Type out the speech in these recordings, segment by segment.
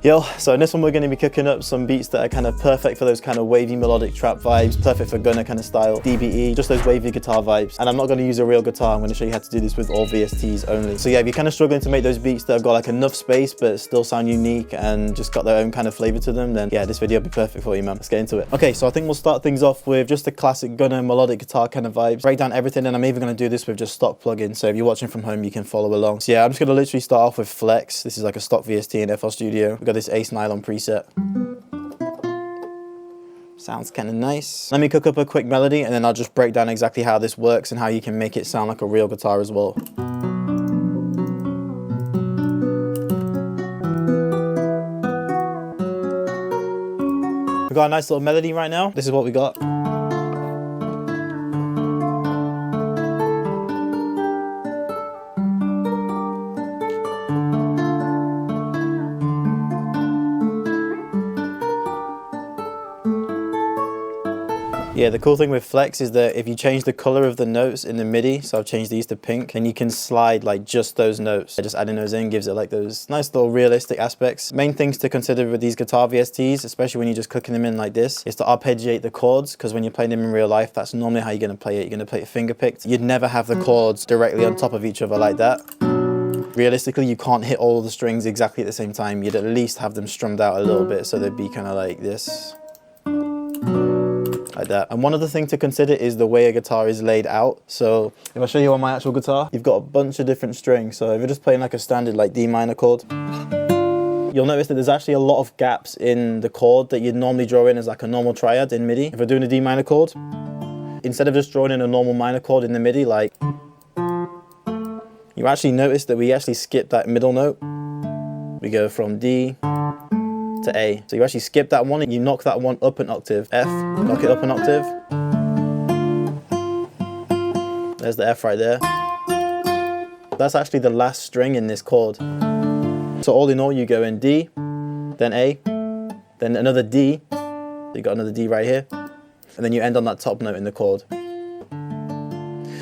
Yo, so in this one we're going to be cooking up some beats that are kind of perfect for those kind of wavy melodic trap vibes, perfect for Gunna kind of style, DBE, just those wavy guitar vibes. And I'm not going to use a real guitar, I'm going to show you how to do this with all VSTs only. So yeah, if you're kind of struggling to make those beats that have got like enough space but still sound unique and just got their own kind of flavor to them, then yeah, this video will be perfect for you, man. Let's get into it. Okay, so I think we'll start things off with just the classic Gunna melodic guitar kind of vibes. Break down everything, and I'm even going to do this with just stock plugins, so if you're watching from home you can follow along. So yeah, I'm just going to literally start off with Flex. This is like a stock VST in FL Studio. We've got this Ace Nylon preset. Sounds kind of nice. Let me cook up a quick melody and then I'll just break down exactly how this works and how you can make it sound like a real guitar as well. We got a nice little melody right now. This is what we got. Yeah, the cool thing with Flex is that if you change the color of the notes in the MIDI, so I've changed these to pink, then you can slide like just those notes. Just adding those in gives it like those nice little realistic aspects. Main things to consider with these guitar VSTs, especially when you're just cooking them in like this, is to arpeggiate the chords, because when you're playing them in real life, that's normally how you're going to play it. You're going to play it finger picked. You'd never have the chords directly on top of each other like that. Realistically, you can't hit all the strings exactly at the same time. You'd at least have them strummed out a little bit, so they'd be kind of like this. Like that. And one other thing to consider is the way a guitar is laid out. So if I show you on my actual guitar, you've got a bunch of different strings. So if you're just playing like a standard like D minor chord, you'll notice that there's actually a lot of gaps in the chord that you'd normally draw in as like a normal triad in MIDI. If we're doing a D minor chord, instead of just drawing in a normal minor chord in the MIDI, like, you actually notice that we actually skip that middle note. We go from D to A. So you actually skip that one and you knock that one up an octave. F, knock it up an octave. There's the F right there. That's actually the last string in this chord. So all in all, you go in D, then A, then another D. So you got another D right here. And then you end on that top note in the chord.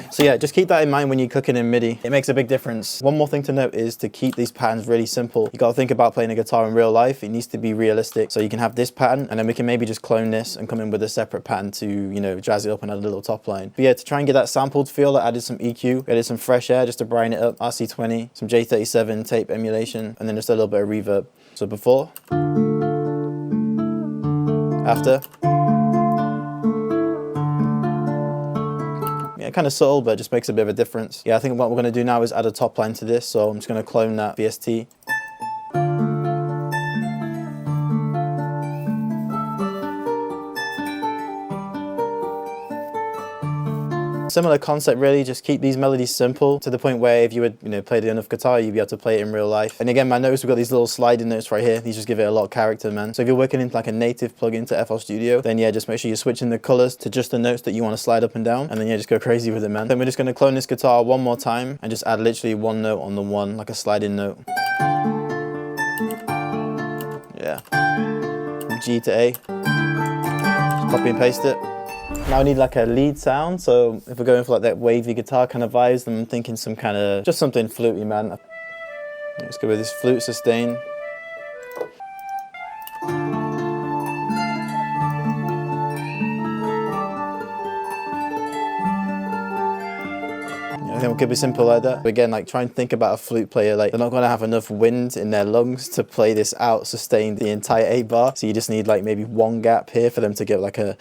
So yeah, just keep that in mind when you're cooking in MIDI. It makes a big difference. One more thing to note is to keep these patterns really simple. You got to think about playing a guitar in real life. It needs to be realistic. So you can have this pattern and then we can maybe just clone this and come in with a separate pattern to, you know, jazz it up and add a little top line. But yeah, to try and get that sampled feel, I added some EQ, added some fresh air just to brighten it up, RC20, some J37 tape emulation, and then just a little bit of reverb. So before, after. Kind of subtle, but it just makes a bit of a difference. Yeah, I think what we're going to do now is add a top line to this, so I'm just going to clone that VST. Similar concept really, just keep these melodies simple to the point where if you would, you know, played enough guitar, you'd be able to play it in real life. And again, I notice we've got these little sliding notes right here. These just give it a lot of character, man. So if you're working into like a native plugin to FL Studio, then yeah, just make sure you're switching the colors to just the notes that you want to slide up and down. And then yeah, just go crazy with it, man. Then we're just going to clone this guitar one more time and just add literally one note on the one, like a sliding note. Yeah. From G to A. Just copy and paste it. Now I need like a lead sound, so if we're going for like that wavy guitar kind of vibes, then I'm thinking some kind of, just something fluty, man. Let's go with this flute sustain. I think it could be simple like that. But again, like try and think about a flute player, like they're not going to have enough wind in their lungs to play this out sustained the entire 8 bar. So you just need like maybe one gap here for them to get like a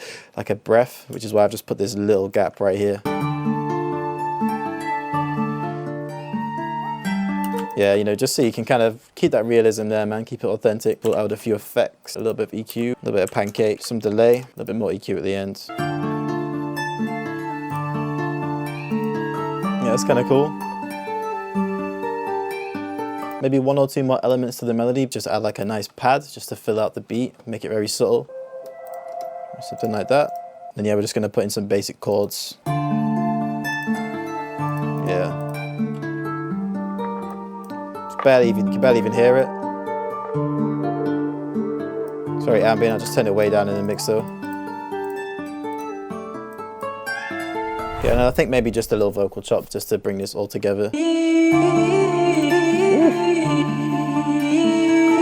breath, which is why I've just put this little gap right here. Yeah, you know, just so you can kind of keep that realism there, man. Keep it authentic. Pull out a few effects, a little bit of EQ, a little bit of pancake, some delay, a little bit more EQ at the end. Yeah, that's kind of cool. Maybe 1 or 2 more elements to the melody. Just add like a nice pad just to fill out the beat, make it very subtle. Something like that. Then yeah, we're just going to put in some basic chords. Yeah. You can barely even hear it. It's very ambient. I'll just turn it way down in the mixer. Yeah, and I think maybe just a little vocal chop just to bring this all together.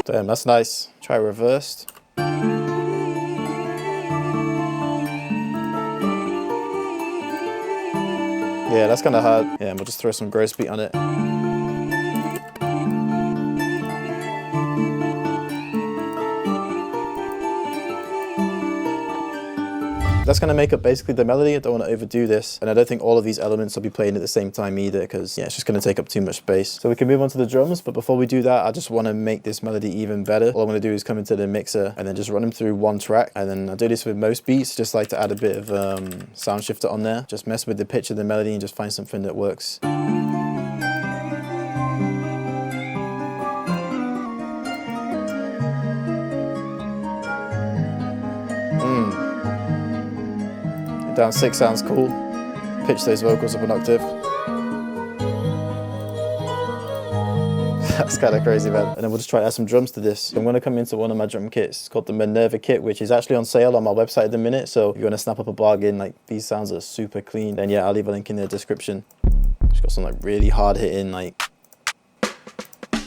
Don't Damn, that's nice. Try reversed. Yeah, that's kind of hard. Yeah, and we'll just throw some gross beat on it. That's going to make up basically the melody. I don't want to overdo this. And I don't think all of these elements will be playing at the same time either, because yeah, it's just going to take up too much space. So we can move on to the drums, but before we do that, I just want to make this melody even better. All I'm going to do is come into the mixer and then just run them through one track. And then I do this with most beats, just like to add a bit of sound shifter on there. Just mess with the pitch of the melody and just find something that works. Down 6 sounds cool. Pitch those vocals up an octave. That's kind of crazy, man. And then we'll just try to add some drums to this. I'm going to come into one of my drum kits. It's called the Minerva kit, which is actually on sale on my website at the minute. So if you want to snap up a bargain, like these sounds are super clean, then yeah, I'll leave a link in the description. It's got some like really hard hitting, like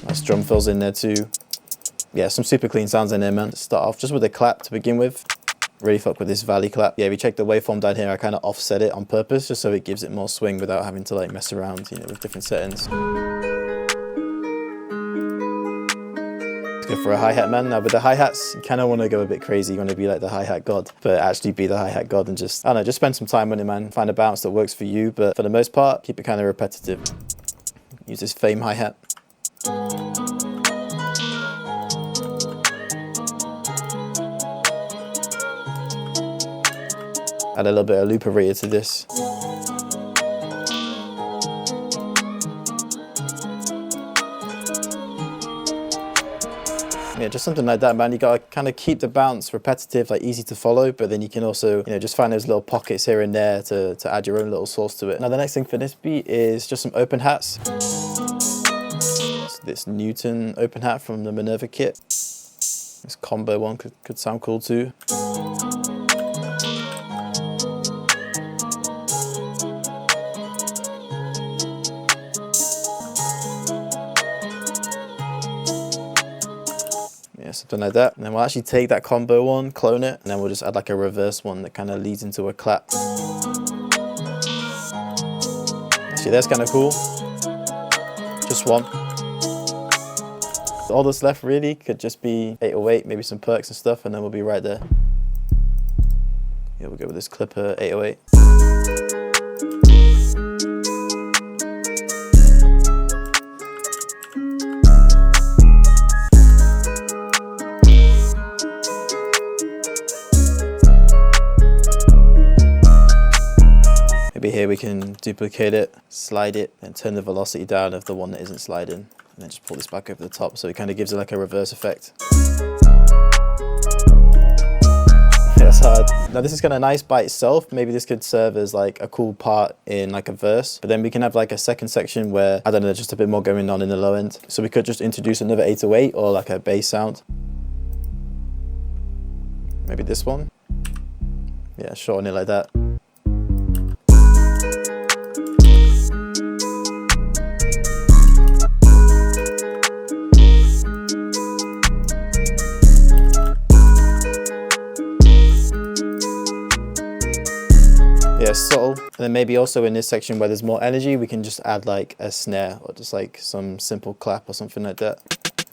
nice drum fills in there too. Yeah, some super clean sounds in there, man. Start off just with a clap to begin with. Really fuck with this valley clap. Yeah, if you check the waveform down here, I kind of offset it on purpose just so it gives it more swing without having to like mess around, you know, with different settings. Let's go for a hi-hat, man. Now with the hi-hats, you kind of want to go a bit crazy. You want to be like the hi-hat god, but actually be the hi-hat god and just, I don't know, just spend some time on it, man. Find a bounce that works for you, but for the most part, keep it kind of repetitive. Use this Fame hi-hat. Add a little bit of looperator to this. Yeah, just something like that, man. You gotta kind of keep the bounce repetitive, like easy to follow, but then you can also, you know, just find those little pockets here and there to add your own little sauce to it. Now the next thing for this beat is just some open hats. So this Newton open hat from the Minerva kit. This combo one could sound cool too. Yeah, something like that. And then we'll actually take that combo one, clone it, and then we'll just add like a reverse one that kind of leads into a clap. See, that's kind of cool. Just one. All that's left really could just be 808, maybe some perks and stuff, and then we'll be right there. Yeah, we'll go with this Clipper 808. Maybe here we can duplicate it, slide it, and turn the velocity down of the one that isn't sliding. And then just pull this back over the top so it kind of gives it like a reverse effect. That's hard. Now this is kind of nice by itself. Maybe this could serve as like a cool part in like a verse. But then we can have like a second section where, I don't know, just a bit more going on in the low end. So we could just introduce another 808 or like a bass sound. Maybe this one. Yeah, shorten it like that. Yeah, subtle. And then maybe also in this section where there's more energy, we can just add like a snare or just like some simple clap or something like that.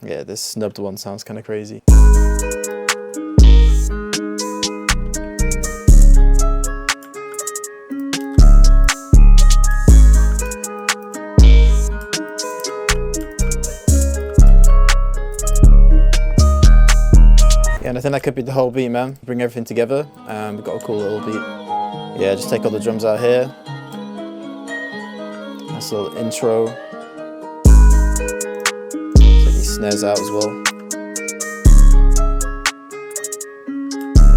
Yeah, this snubbed one sounds kind of crazy. Yeah, and I think that could be the whole beat, man. Bring everything together, and we've got a cool little beat. Yeah, just take all the drums out here. Nice little intro. Take these snares out as well.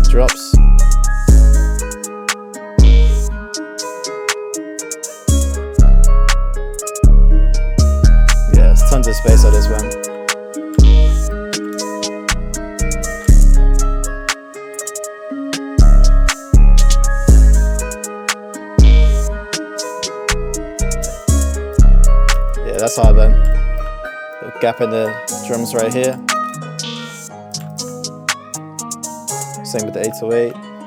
Drops. Yeah, there's tons of space on this one. That's hard, man. Little gap in the drums right here. Same with the 808.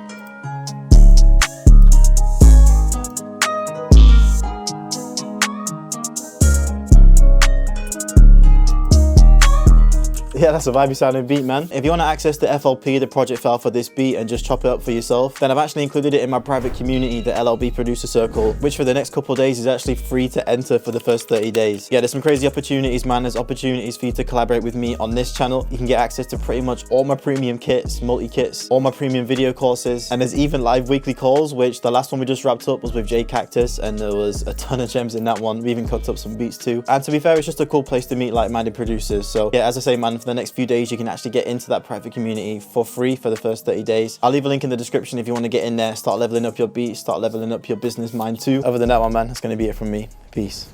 Yeah, that's a vibey sounding beat, man. If you want to access the FLP, the project file for this beat, and just chop it up for yourself, then I've actually included it in my private community, the LLB Producer Circle, which for the next couple of days is actually free to enter for the first 30 days. Yeah, there's some crazy opportunities, man. There's opportunities for you to collaborate with me on this channel. You can get access to pretty much all my premium kits, multi-kits, all my premium video courses, and there's even live weekly calls, which the last one we just wrapped up was with J Cactus, and there was a ton of gems in that one. We even cooked up some beats too. And to be fair, it's just a cool place to meet like-minded producers. So yeah, as I say, man, for the next few days, you can actually get into that private community for free for the first 30 days. I'll leave a link in the description if you want to get in there, start leveling up your beats, start leveling up your business mind too. Other than that one, man, that's going to be it from me. Peace.